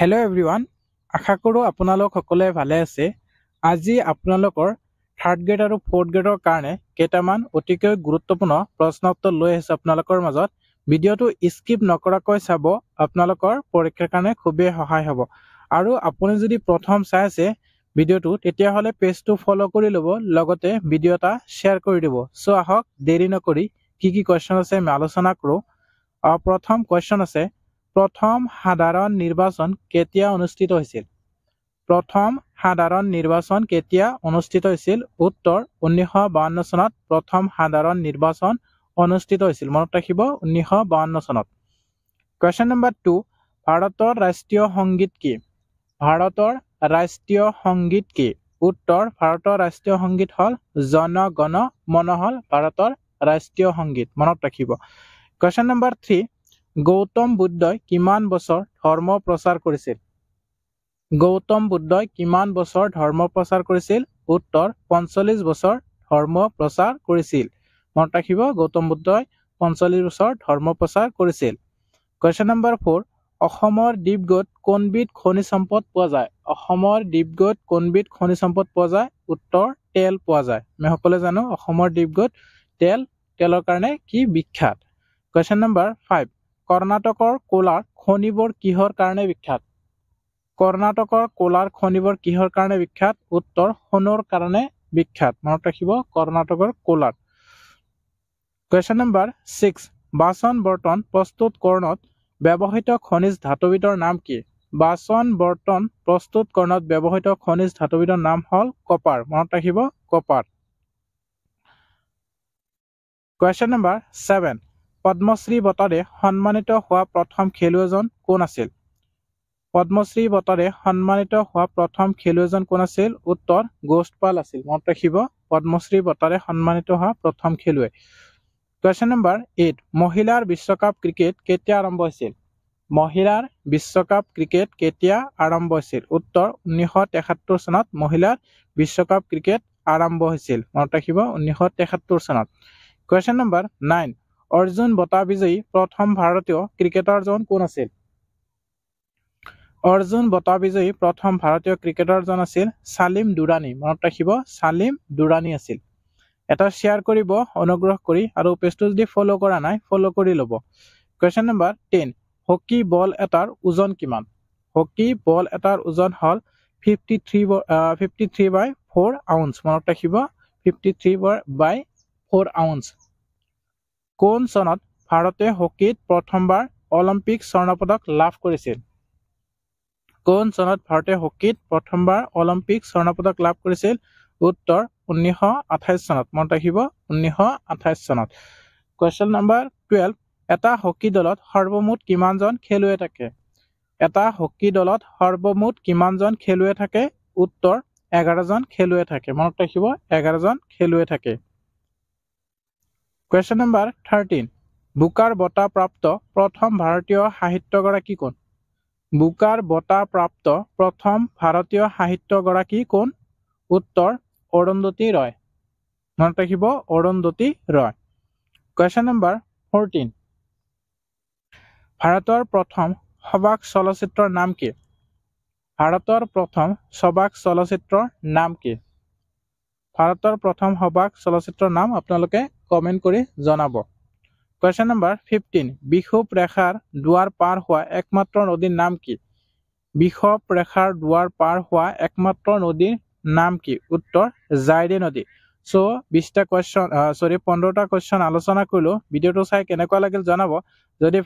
Hello' everyone, আশা কৰোঁ আপোনালোক সকলোৱে ভালে আছে। আজি আপোনালোকৰ থাৰ্ড গ্ৰেড আৰু ফ'ৰ্থ গ্ৰেডৰ কাৰণে কেইটামান অতিকৈ গুৰুত্বপূৰ্ণ প্ৰশ্ন উত্তৰ লৈ আহিছোঁ আপোনালোকৰ মাজত। ভিডিঅ'টো স্কিপ নকৰাকৈ চাব, আপোনালোকৰ পৰীক্ষাৰ কাৰণে খুবেই সহায় হ'ব। আৰু আপুনি যদি প্ৰথম চাই আছে ভিডিঅ'টো, তেতিয়াহ'লে পেজটো ফ'ল' কৰি ল'ব, লগতে ভিডিঅ' এটা শ্বেয়াৰ কৰি দিব। চ' আহক দেৰি নকৰি কি কুৱেশ্যন আছে আমি আলোচনা কৰোঁ। প্ৰথম কুৱেশ্যন আছে, প্ৰথম সাধাৰণ নিৰ্বাচন কেতিয়া অনুষ্ঠিত হৈছিল? প্ৰথম সাধাৰণ নিৰ্বাচন কেতিয়া অনুষ্ঠিত হৈছিল? উত্তৰ 1952 চনত প্ৰথম সাধাৰণ নিৰ্বাচন অনুষ্ঠিত হৈছিল। মনত ৰাখিব 1952 চনত। কুৱেশ্যন নম্বৰ 2, ভাৰতৰ ৰাষ্ট্ৰীয় সংগীত কি? ভাৰতৰ ৰাষ্ট্ৰীয় সংগীত কি? উত্তৰ ভাৰতৰ ৰাষ্ট্ৰীয় সংগীত হ'ল জন গণ মন হ'ল ভাৰতৰ ৰাষ্ট্ৰীয় সংগীত। মনত ৰাখিব। কুৱেশ্যন নম্বৰ 3, গৌতম বুদ্ধই কিমান বছৰ ধৰ্ম প্ৰচাৰ কৰিছিল? গৌতম বুদ্ধই কিমান বছৰ ধৰ্ম প্ৰচাৰ কৰিছিল? উত্তৰ 45 বছৰ ধৰ্ম প্ৰচাৰ কৰিছিল। মনত ৰাখিব, গৌতম বুদ্ধই 45 বছৰ ধৰ্ম প্ৰচাৰ কৰিছিল। কুৱেশ্যন নম্বৰ 4, অসমৰ ডিব্ৰুগড়ত কোনবিধ খনিজ সম্পদ পোৱা যায়? অসমৰ ডিব্ৰুগড়ত কোনবিধ খনিজ সম্পদ পোৱা যায়? উত্তৰ তেল পোৱা যায়। আমি সকলোৱে জানো অসমৰ ডিব্ৰুগড়ত তেলৰ কাৰণে কি বিখ্যাত। কুৱেশ্যন নম্বৰ 5, কৰ্ণাটকৰ কোলাৰ খনিবোৰ কিহৰ কাৰণে বিখ্যাত? কৰ্ণাটকৰ কোলাৰ খনিবোৰ কিহৰ কাৰণে বিখ্যাত? উত্তৰ সোণৰ কাৰণে বিখ্যাত। মনত ৰাখিব, কৰ্ণাটকৰ কোলাৰ। কুৱেশ্যন নম্বৰ 6, বাচন বৰ্তন প্ৰস্তুতকৰণত ব্যৱহৃত খনিজ ধাতুবিধৰ নাম কি? বাচন বৰ্তন প্ৰস্তুতকৰণত ব্যৱহৃত খনিজ ধাতুবিধৰ নাম হ'ল কপাৰ। মনত ৰাখিব, কপাৰ। কুৱেশ্যন নম্বৰ 7, পদ্মশ্ৰী বঁটাৰে সন্মানিত হোৱা প্ৰথম খেলুৱৈজন কোন আছিল? পদ্মশ্ৰী বঁটাৰে সন্মানিত হোৱা প্ৰথম খেলুৱৈজন কোন আছিল? উত্তৰ গৌস্পাল আছিল। মনত ৰাখিব, পদ্মশ্ৰী বঁটাৰে সন্মানিত হোৱা প্ৰথম খেলুৱৈ। কুৱেশ্যন নম্বৰ 8, মহিলাৰ বিশ্বকাপ ক্ৰিকেট কেতিয়া আৰম্ভ হৈছিল? মহিলাৰ বিশ্বকাপ ক্ৰিকেট কেতিয়া আৰম্ভ হৈছিল? উত্তৰ 1973 চনত মহিলাৰ বিশ্বকাপ ক্ৰিকেট আৰম্ভ হৈছিল। মনত ৰাখিব, 1973 চনত। কুৱেশ্যন নম্বৰ 9, অৰ্জুন বঁটা বিজয়ী প্ৰথম ভাৰতীয় ক্ৰিকেটাৰজন কোন আছিল? অৰ্জুন বঁটা বিজয়ী প্ৰথম ভাৰতীয় ক্ৰিকেটাৰজন আছিল ছালিম দুৰাণী। মনত ৰাখিব, ছালিম দুৰাণী আছিল। এটা শ্বেয়াৰ কৰিব অনুগ্ৰহ কৰি, আৰু পেজটো যদি ফ'ল' কৰা নাই ফ'ল' কৰি ল'ব। কুৱেশ্যন নম্বৰ 10, হকী বল এটাৰ ওজন কিমান? হকী বল এটাৰ ওজন হ'ল 53/4 আউন্স। মনত ৰাখিব, 53/4 আউন্স। কোন চনত ভাৰতে হকীত প্ৰথমবাৰ অলিম্পিক স্বৰ্ণ পদক লাভ কৰিছিল? কোন চনত ভাৰতে হকীত প্ৰথমবাৰ অলিম্পিক স্বৰ্ণ পদক লাভ কৰিছিল? উত্তৰ 1928 চনত। মনত ৰাখিব, 1928 চনত। কুৱেশ্যন নম্বৰ 12, এটা হকী দলত সৰ্বমুঠ কিমানজন খেলুৱৈ থাকে? এটা হকী দলত সৰ্বমুঠ কিমানজন খেলুৱৈ থাকে? উত্তৰ 11জন খেলুৱৈ থাকে। মনত ৰাখিব, 11জন খেলুৱৈ থাকে। কুৱেশ্যন নম্বৰ 13, বুকাৰ বঁটা প্ৰাপ্ত প্ৰথম ভাৰতীয় সাহিত্যগৰাকী কোন? বুকাৰ বঁটা প্ৰাপ্ত প্ৰথম ভাৰতীয় সাহিত্যগৰাকী কোন? উত্তৰ অৰুন্ধতী ৰয়। মনত ৰাখিব, অৰুন্ধতী ৰয়। কুৱেশ্যন নম্বৰ 14, ভাৰতৰ প্ৰথম সবাক চলচ্চিত্ৰৰ নাম কি? ভাৰতৰ প্ৰথম সবাক চলচ্চিত্ৰৰ নাম কি? ভাৰতৰ প্ৰথম সবাক চলচ্চিত্ৰৰ নাম আপোনালোকে কমেণ্ট কৰি জনাব। কুৱেশ্যন নম্বৰ 15, বিষুৱ ৰেখাৰ দুৱাৰ পাৰ হোৱা একমাত্ৰ নদীৰ নাম কি? বিষুৱ ৰেখাৰ দুৱাৰ পাৰ হোৱা একমাত্ৰ নদীৰ নাম কি? উত্তৰ জাইদে নদী। চ' 15টা কুৱেশ্যন আলোচনা কৰিলোঁ। ভিডিঅ'টো চাই কেনেকুৱা লাগিল জনাব। যদি